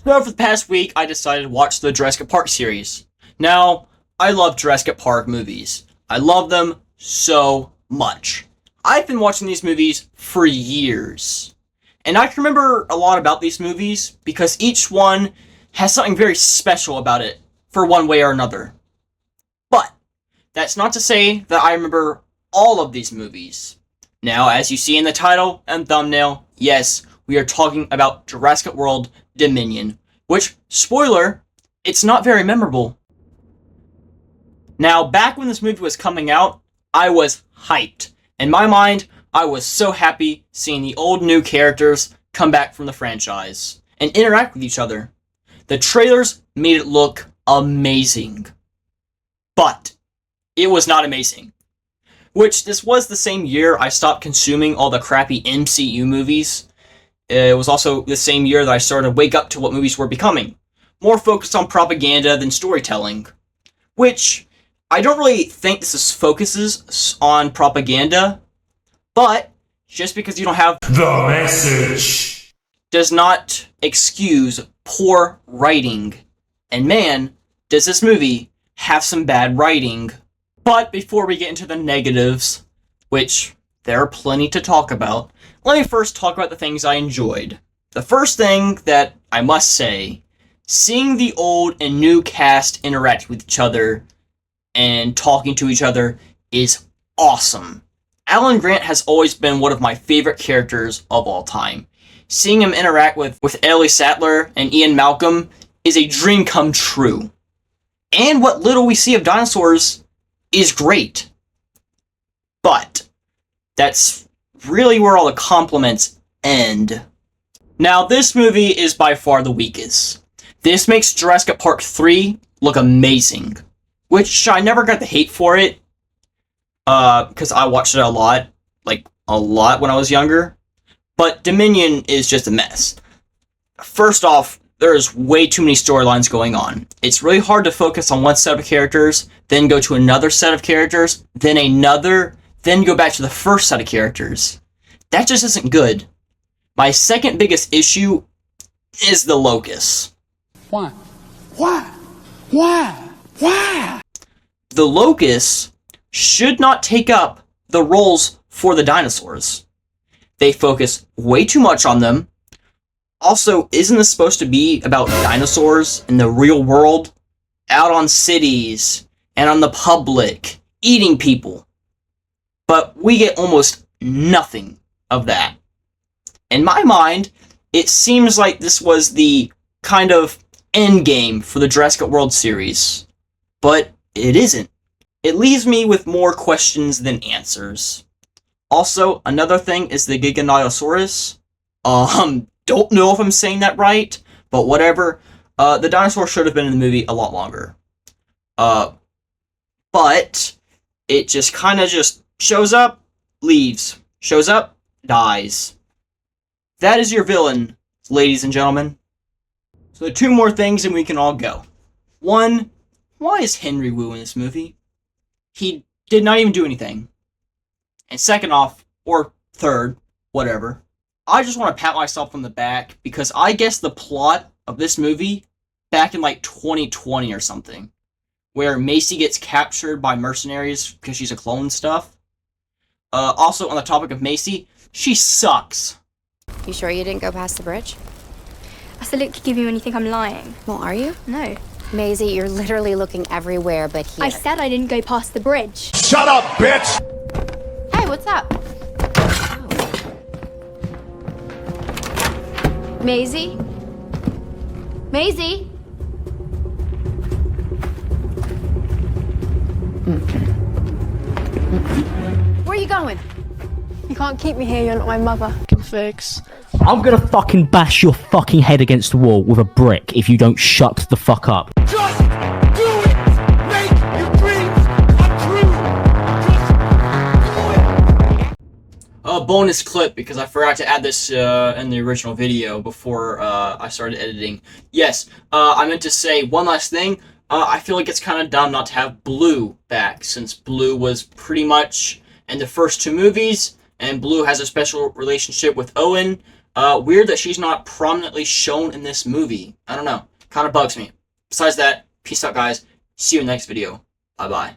So for the past week, I decided to watch the Jurassic Park series. Now, I love Jurassic Park movies. I love them so much. I've been watching these movies for years. And I can remember a lot about these movies because each one has something very special about it for one way or another. But that's not to say that I remember all of these movies. Now, as you see in the title and thumbnail, yes, we are talking about Jurassic World Dominion, which, spoiler, it's not very memorable. Now, back when this movie was coming out, I was hyped. In my mind, I was so happy seeing the old new characters come back from the franchise and interact with each other. The trailers made it look amazing. But it was not amazing. Which, this was the same year I stopped consuming all the crappy MCU movies. It was also the same year that I started to wake up to what movies were becoming. More focused on propaganda than storytelling. Which, I don't really think this focuses on propaganda, but just because you don't have the message does not excuse poor writing. And man, does this movie have some bad writing. But before we get into the negatives, which there are plenty to talk about, let me first talk about the things I enjoyed. The first thing that I must say, seeing the old and new cast interact with each other and talking to each other is awesome. Alan Grant has always been one of my favorite characters of all time. Seeing him interact with Ellie Sattler and Ian Malcolm is a dream come true. And what little we see of dinosaurs is great. But that's really where all the compliments end. Now, this movie is by far the weakest. This makes Jurassic Park 3 look amazing, which I never got the hate for it, because I watched it a lot when I was younger. But Dominion is just a mess. First off, there's way too many storylines going on. It's really hard to focus on one set of characters, then go to another set of characters, then another, then go back to the first set of characters. That just isn't good. My second biggest issue is the locusts. Why? The locusts should not take up the roles for the dinosaurs. They focus way too much on them. Also, isn't this supposed to be about dinosaurs in the real world? Out on cities, and on the public, eating people. But we get almost nothing of that. In my mind, it seems like this was the kind of endgame for the Jurassic World series. But it isn't. It leaves me with more questions than answers. Also, another thing is the Giganotosaurus. Don't know if I'm saying that right, but whatever. The dinosaur should have been in the movie a lot longer. But it just kind of just shows up, leaves. Shows up, dies. That is your villain, ladies and gentlemen. So two more things and we can all go. One, why is Henry Wu in this movie? He did not even do anything. And second off, or third, whatever, I just want to pat myself on the back because I guessed the plot of this movie back in like 2020 or something, where Macy gets captured by mercenaries because she's a clone and stuff. Also, on the topic of Macy, she sucks. You sure you didn't go past the bridge? I still look to give you when you think I'm lying. Well, are you? No. Maisie, you're literally looking everywhere but here. I said I didn't go past the bridge. Shut up, bitch! Hey, what's up? Maisie? Maisie? Where are you going? You can't keep me here, you're not my mother. Fix. I'm gonna fucking bash your fucking head against the wall with a brick if you don't shut the fuck up. Just do it! Make your dreams come true! Just do it! A bonus clip, because I forgot to add this in the original video before I started editing. Yes, I meant to say one last thing. I feel like it's kind of dumb not to have Blue back, since Blue was pretty much in the first two movies, and Blue has a special relationship with Owen. Weird that she's not prominently shown in this movie. I don't know. Kind of bugs me. Besides that, peace out, guys. See you in the next video. Bye-bye.